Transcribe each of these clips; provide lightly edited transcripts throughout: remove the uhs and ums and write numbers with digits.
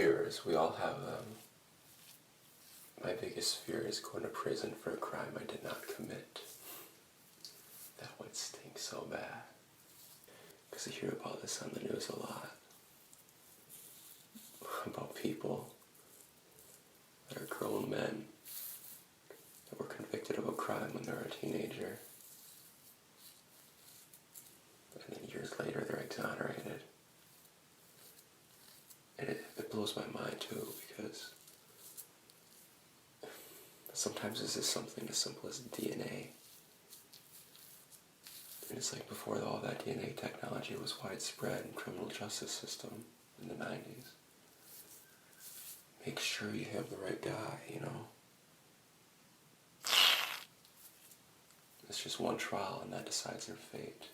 fears. We all have them. My biggest fear is going to prison for a crime I did not commit. That would stink so bad. Because I hear about this on the news a lot. About people that are grown men that were convicted of a crime when they were a teenager. And then years later they're exonerated. And it blows my mind too, because sometimes it's just something as simple as DNA. And it's like before all that DNA technology was widespread in the criminal justice system in the 90s. Make sure you have the right guy, you know. It's just one trial and that decides their fate.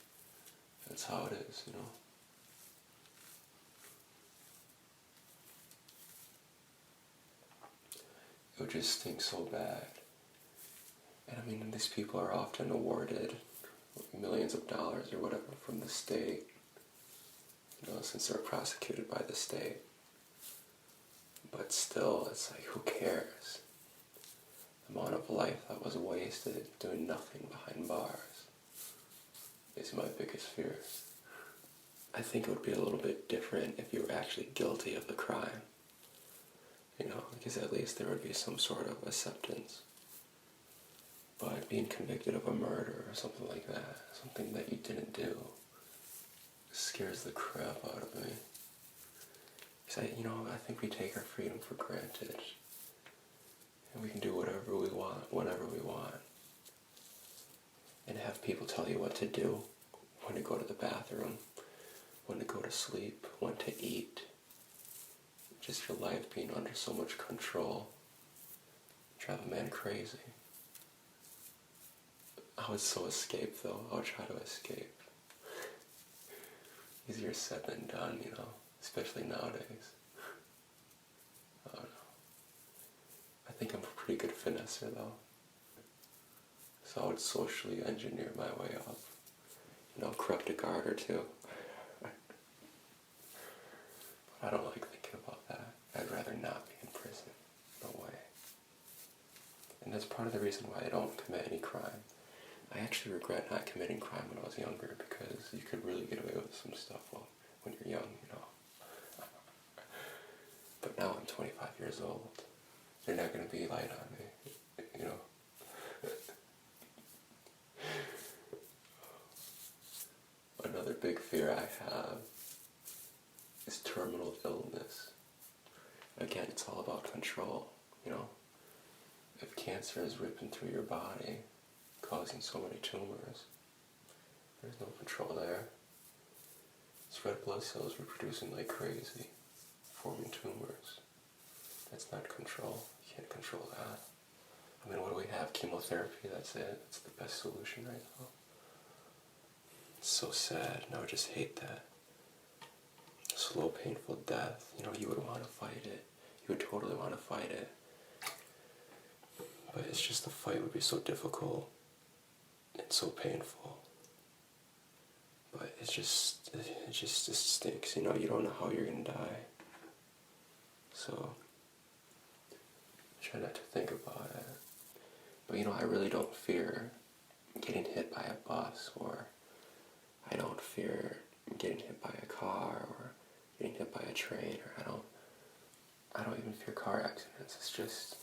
That's how it is, you know. It would just stink so bad. And I mean, these people are often awarded millions of dollars or whatever from the state, you know, since they're prosecuted by the state. But still, it's like, who cares? The amount of life that was wasted doing nothing behind bars is my biggest fear. I think it would be a little bit different if you were actually guilty of the crime. You know, because at least there would be some sort of acceptance. But being convicted of a murder or something like that, something that you didn't do, scares the crap out of me. Because I think we take our freedom for granted. And we can do whatever we want, whenever we want. And have people tell you what to do, when to go to the bathroom, when to go to sleep, when to eat. Just your life being under so much control. Drive a man crazy. I would so escape though. I would try to escape. Easier said than done, you know, especially nowadays. I don't know. I think I'm a pretty good finesser though. So I would socially engineer my way up. You know, corrupt a guard or two. But I don't like thinking about that. I'd rather not be in prison. No way. And that's part of the reason why I don't commit any crime. I actually regret not committing crime when I was younger, because you could really get away with some stuff when you're young, you know. But now I'm 25 years old. They're not going to be light on me, you know. Another big fear I have is terminal illness. Again, it's all about control, you know. If cancer is ripping through your body, causing so many tumors, there's no control there. It's red blood cells reproducing like crazy, forming tumors. That's not control. You can't control that. I mean, what do we have? Chemotherapy, that's it. It's the best solution right now. It's so sad, and I would just hate that. Slow, painful death, you know, you would want to fight it. You would totally want to fight it. But it's just the fight would be so difficult. It's so painful. But it just stinks, you know, you don't know how you're gonna die. So, try not to think about it. But you know, I really don't fear getting hit by a bus, or I don't fear getting hit by a car, or getting hit by a train, or I don't even fear car accidents. It's just,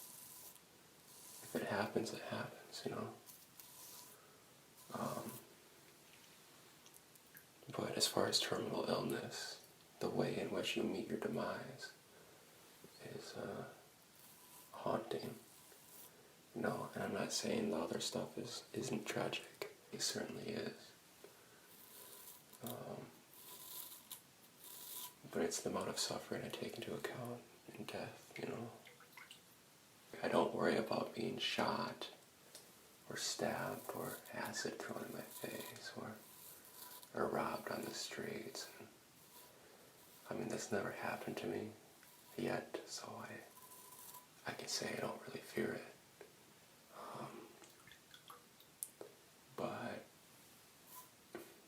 if it happens, it happens, you know. But as far as terminal illness, the way in which you meet your demise is haunting. You know, and I'm not saying the other stuff isn't tragic. It certainly is. But it's the amount of suffering I take into account in death, you know. I don't worry about being shot, or stabbed, or acid thrown in my face, or robbed on the streets. I mean, that's never happened to me yet, so I can say I don't really fear it. But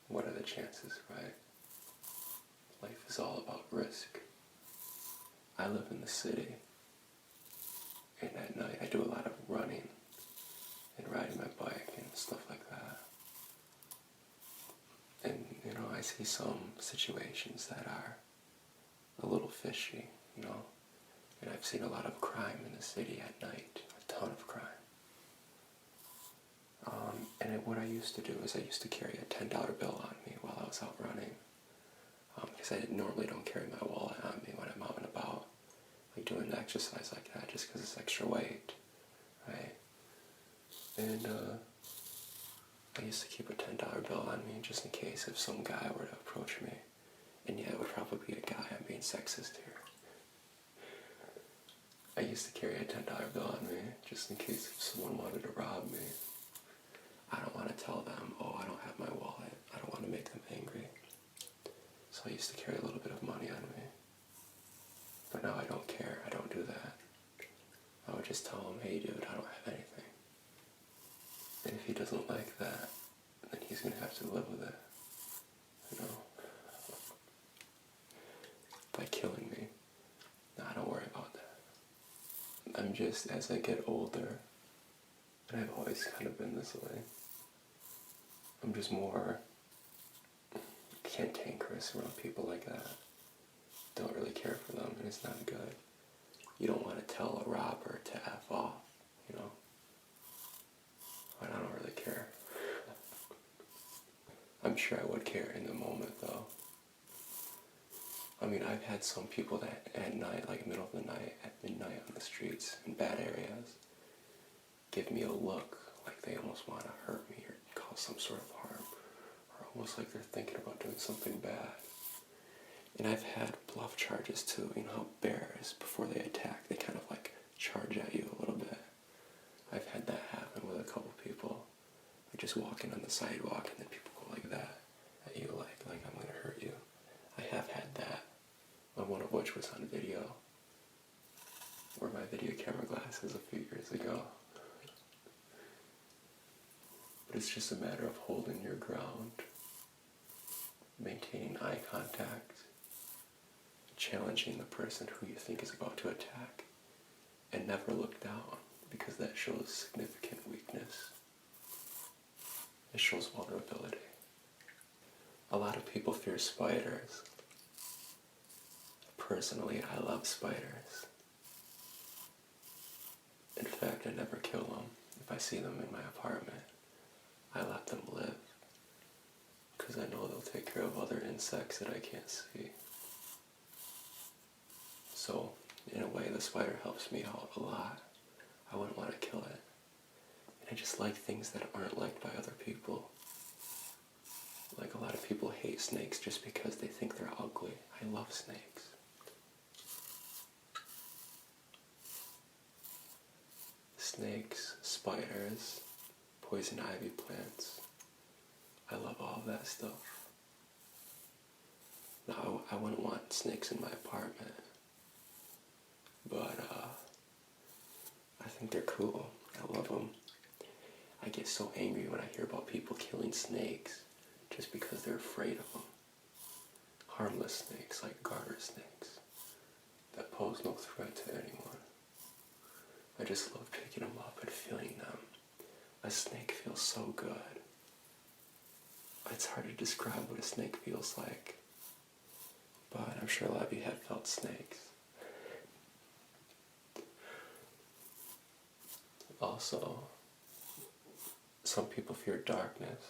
what are the chances, right? Life is all about risk. I live in the city, and at night I do a lot of running and riding my bike and stuff like that. And, I see some situations that are a little fishy, and I've seen a lot of crime in the city at night, a ton of crime. And what I used to do is I used to carry a $10 bill on me while I was out running, because I normally don't carry my wallet on me when I'm out and about, like doing exercise like that, just because it's extra weight, right? And I used to keep a $10 bill on me just in case if some guy were to approach me. And yeah, it would probably be a guy. I'm being sexist here. I used to carry a $10 bill on me just in case if someone wanted to rob me. I don't want to tell them, oh, I don't have my wallet. I don't want to make them angry. So I used to carry a little bit of money on me. But now I don't care. I don't do that. I would just tell him, hey dude, I don't have anything. And if he doesn't like that, then he's going to have to live with it. By killing me. No, don't worry about that. I'm just, as I get older, and I've always kind of been this way, I'm just more cantankerous around people like that. Don't really care for them, and it's not good. You don't want to tell a robber to F off, But I don't really care. I'm sure I would care in the moment, though. I mean, I've had some people that at night, like middle of the night, at midnight on the streets in bad areas, give me a look like they almost want to hurt me or cause some sort of harm, or almost like they're thinking about doing something bad. And I've had bluff charges too. How bears, before they attack, they kind of like charge at you a little bit. I've had that happen with a couple people. Like just walking on the sidewalk and then people go like that at you, like I'm going to hurt you. I have had that, one of which was on video, or my video camera glasses a few years ago. But it's just a matter of holding your ground, maintaining eye contact, challenging the person who you think is about to attack, and never look down, because that shows significant weakness. It shows vulnerability. A lot of people fear spiders. Personally, I love spiders. In fact, I never kill them. If I see them in my apartment, I let them live, because I know they'll take care of other insects that I can't see. So, in a way, the spider helps me out a lot. I wouldn't want to kill it. And I just like things that aren't liked by other people. Like a lot of people hate snakes just because they think they're ugly. I love snakes. Snakes, spiders, poison ivy plants. I love all of that stuff. Now, I wouldn't want snakes in my apartment, but I think they're cool. I love them. I get so angry when I hear about people killing snakes just because they're afraid of them. Harmless snakes, like garter snakes, that pose no threat to anyone. I just love picking them up and feeling them. A snake feels so good. It's hard to describe what a snake feels like, but I'm sure a lot of you have felt snakes. Also, some people fear darkness.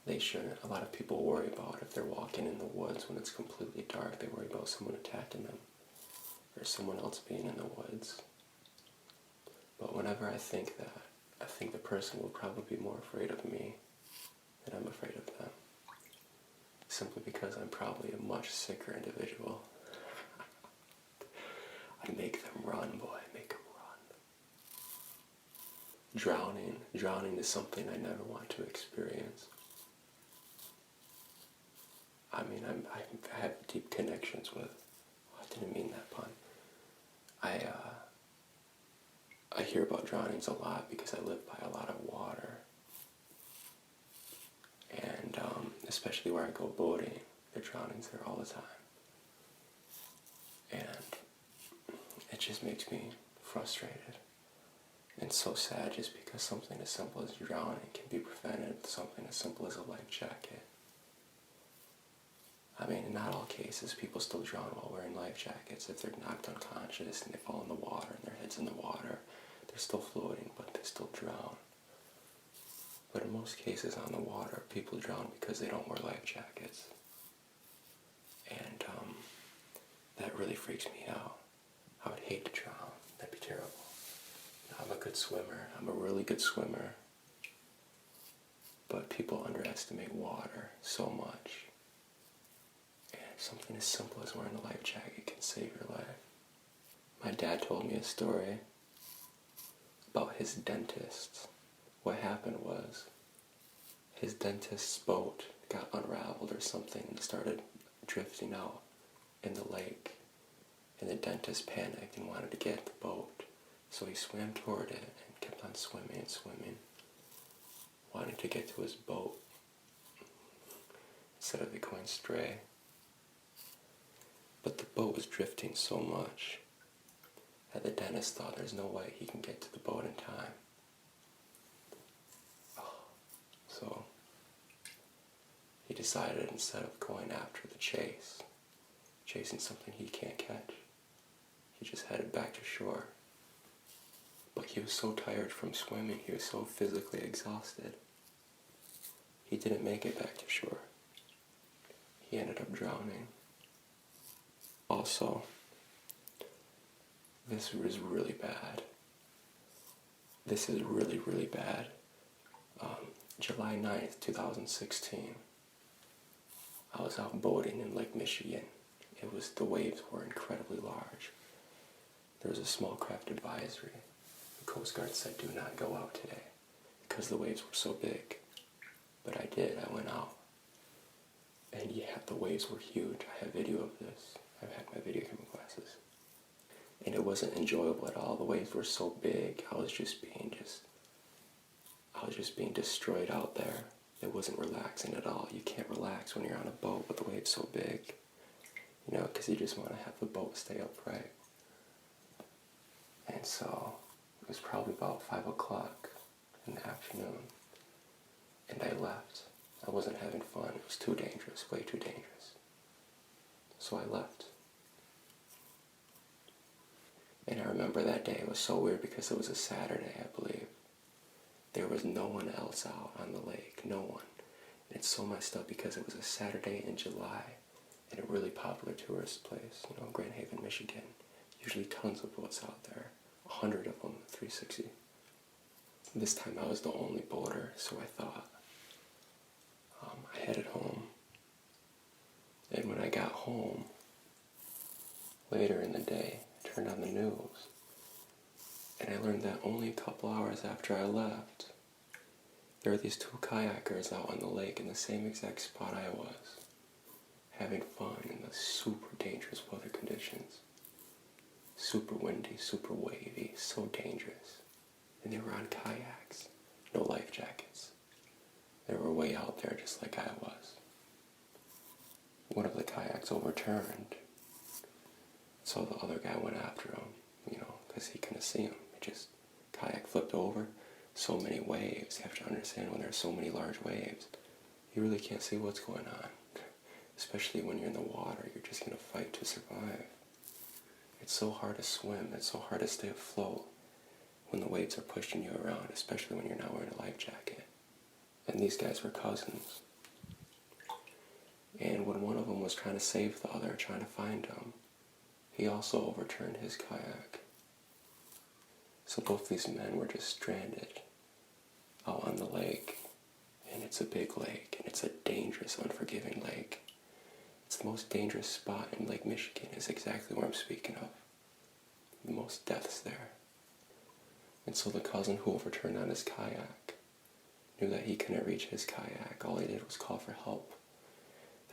They shouldn't. A lot of people worry about if they're walking in the woods when it's completely dark. They worry about someone attacking them or someone else being in the woods. But whenever I think that, I think the person will probably be more afraid of me than I'm afraid of them. Simply because I'm probably a much sicker individual. I make them run, boy. I make them run. Drowning is something I never want to experience. I mean, I have deep connections with, I didn't mean that pun. I hear about drownings a lot because I live by a lot of water. And especially where I go boating, there are drownings there all the time. And it just makes me frustrated and so sad, just because something as simple as drowning can be prevented with something as simple as a life jacket. I mean, in not all cases, people still drown while wearing life jackets. If they're knocked unconscious and they fall in the water and their head's in the water, they're still floating, but they still drown. But in most cases on the water, people drown because they don't wear life jackets. And that really freaks me out. I would hate to drown. That'd be terrible. I'm a good swimmer. I'm a really good swimmer. But people underestimate water so much. And something as simple as wearing a life jacket can save your life. My dad told me a story about his dentist. What happened was, his dentist's boat got unraveled or something and started drifting out in the lake. And the dentist panicked and wanted to get the boat. So he swam toward it and kept on swimming and swimming, wanting to get to his boat instead of it going stray. But the boat was drifting so much that the dentist thought there's no way he can get to the boat in time. So he decided, instead of going after the chasing something he can't catch, he just headed back to shore. But he was so tired from swimming, he was so physically exhausted, he didn't make it back to shore. He ended up drowning. Also, this was really bad. This is really, really bad. July 9th, 2016, I was out boating in Lake Michigan. The waves were incredibly large. There was a small craft advisory. The Coast Guard said, do not go out today, because the waves were so big. But I did, I went out. And yeah, the waves were huge. I have video of this. I've had my video camera glasses. And it wasn't enjoyable at all. The waves were so big, I was just being destroyed out there. It wasn't relaxing at all. You can't relax when you're on a boat with the waves so big. You know, because you just want to have the boat stay upright. And so, it was probably about 5 o'clock in the afternoon. And I left. I wasn't having fun. It was too dangerous, way too dangerous. So I left. And I remember that day, it was so weird because it was a Saturday, I believe. There was no one else out on the lake, no one. And it's so messed up because it was a Saturday in July in a really popular tourist place, Grand Haven, Michigan. Usually tons of boats out there, 100 of them, 360. This time I was the only boater, so I thought. I headed home. And when I got home, later in the day, I turned on the news. And I learned that only a couple hours after I left, there were these 2 kayakers out on the lake in the same exact spot I was, having fun in the super dangerous weather conditions. Super windy, super wavy, so dangerous. And they were on kayaks, no life jackets. They were way out there just like I was. One of the kayaks overturned, so the other guy went after him, because he couldn't see him. Kayak flipped over, so many waves. You have to understand, when there's so many large waves, you really can't see what's going on. Especially when you're in the water, you're just going to fight to survive. It's so hard to swim, it's so hard to stay afloat when the waves are pushing you around, especially when you're not wearing a life jacket. And these guys were cousins. And when one of them was trying to save the other, trying to find him, he also overturned his kayak. So both these men were just stranded out on the lake. And it's a big lake, and it's a dangerous, unforgiving lake. It's the most dangerous spot in Lake Michigan, is exactly what I'm speaking of. The most deaths there. And so the cousin who overturned on his kayak knew that he couldn't reach his kayak. All he did was call for help.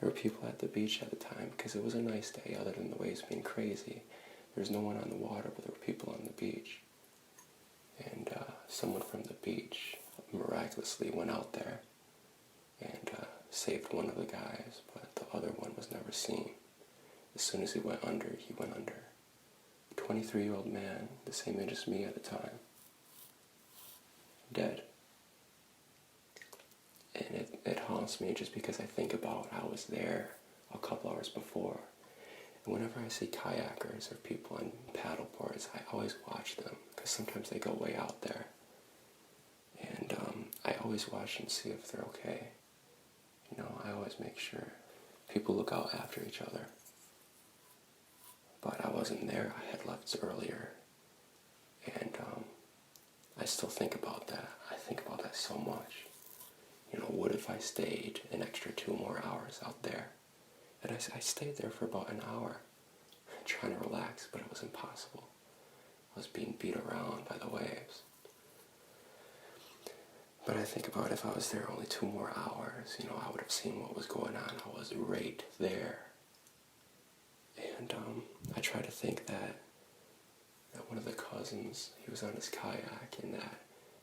There were people at the beach at the time because it was a nice day, other than the waves being crazy. There was no one on the water, but there were people on the beach. And someone from the beach miraculously went out there and saved one of the guys, but the other one was never seen. As soon as he went under, he went under. 23-year-old man, the same age as me at the time, dead. And it haunts me just because I think about I was there a couple hours before. And whenever I see kayakers or people on paddleboards, I always watch them because sometimes they go way out there. And I always watch and see if they're okay. You know, I always make sure people look out after each other. But I wasn't there. I had left earlier. And I still think about that. I think about that so much. You know, what if I stayed an extra 2 more hours out there? And I stayed there for about an hour, trying to relax, but it was impossible. I was being beat around by the waves. But I think about if I was there only 2 more hours, you know, I would have seen what was going on. I was right there. And I try to think that one of the cousins, he was on his kayak, and that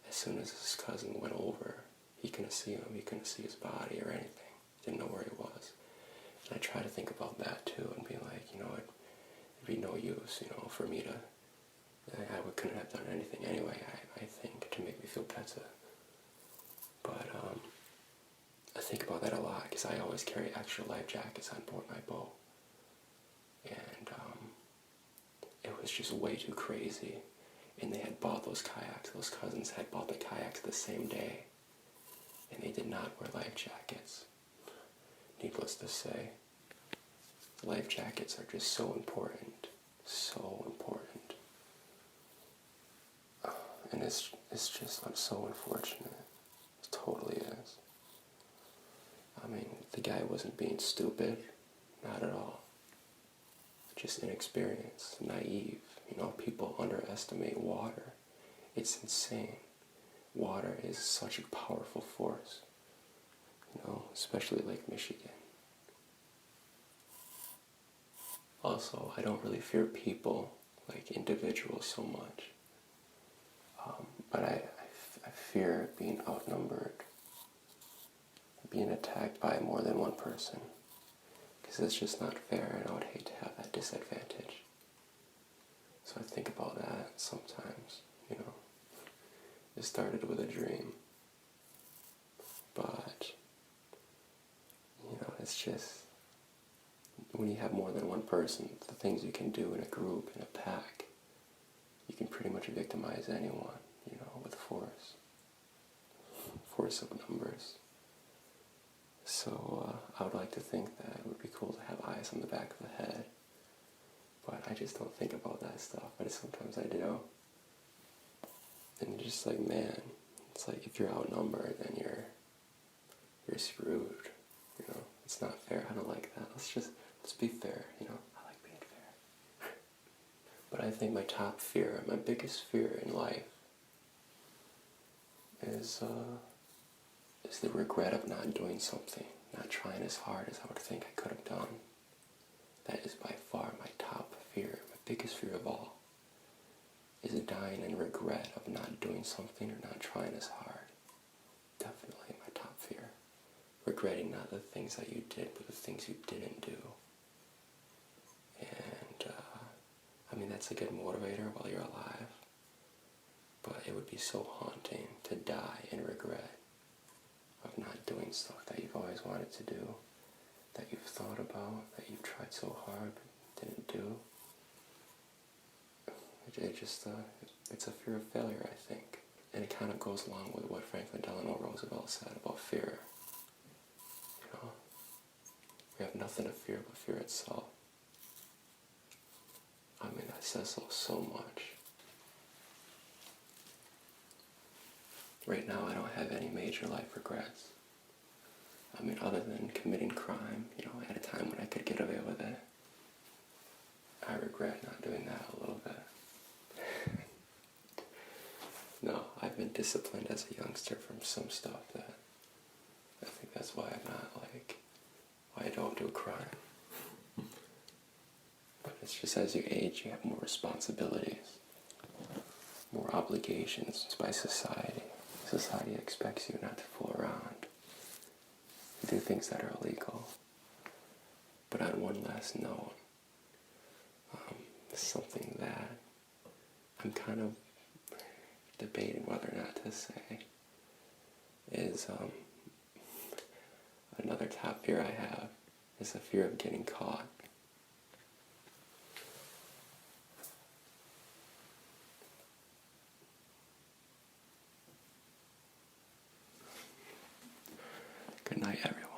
as soon as his cousin went over, he couldn't see him, he couldn't see his body or anything. Didn't know where he was. And I try to think about that too and be like, you know, it'd be no use, you know, for me to, I couldn't have done anything anyway, I think, to make me feel better. But I think about that a lot because I always carry extra life jackets on board my boat. And it was just way too crazy. And they had bought those kayaks, those cousins had bought the kayaks the same day. And they did not wear life jackets. Needless to say, life jackets are just so important. So important. And it's just, I'm so unfortunate. It totally is. I mean, the guy wasn't being stupid. Not at all. Just inexperienced, naive. You know, people underestimate water. It's insane. Water is such a powerful force. You know, especially Lake Michigan. Also, I don't really fear people, like individuals, so much. But I fear being outnumbered, being attacked by more than one person. Because it's just not fair, and I would hate to have that disadvantage. So I think about that sometimes, you know. It started with a dream. But, you know, it's just, when you have more than one person, the things you can do in a group, in a pack, you can pretty much victimize anyone, you know, with force. Force of numbers. So I would like to think that it would be cool to have eyes on the back of the head. But I just don't think about that stuff. But sometimes I do. And you're just like, man, it's like if you're outnumbered, then you're screwed. You know, it's not fair. I don't like that. Let's be fair, you know. I like being fair. But I think my top fear, my biggest fear in life is the regret of not doing something, not trying as hard as I would think I could have done. That is by far my top fear, my biggest fear of all, is dying in regret of not doing something or not trying as hard. Definitely my top fear. Regretting not the things that you did, but the things you didn't do. And, I mean, that's a good motivator while you're alive. But it would be so haunting to die in regret of not doing stuff that you've always wanted to do, that you've thought about, that you've tried so hard but didn't do. It's a fear of failure, I think. And it kind of goes along with what Franklin Delano Roosevelt said about fear. You know, we have nothing to fear but fear itself. I mean, that says so much. Right now, I don't have any major life regrets. I mean, other than committing crime, you know, at a time when I could get away with it. I regret not doing that a little bit. No, I've been disciplined as a youngster from some stuff that I think that's why I'm not why I don't do crime. But it's just as you age, you have more responsibilities, more obligations by society. Society expects you not to fool around, do things that are illegal. But on one last note, something that I'm kind of debating whether or not to say is another top fear I have is the fear of getting caught. Good night, everyone.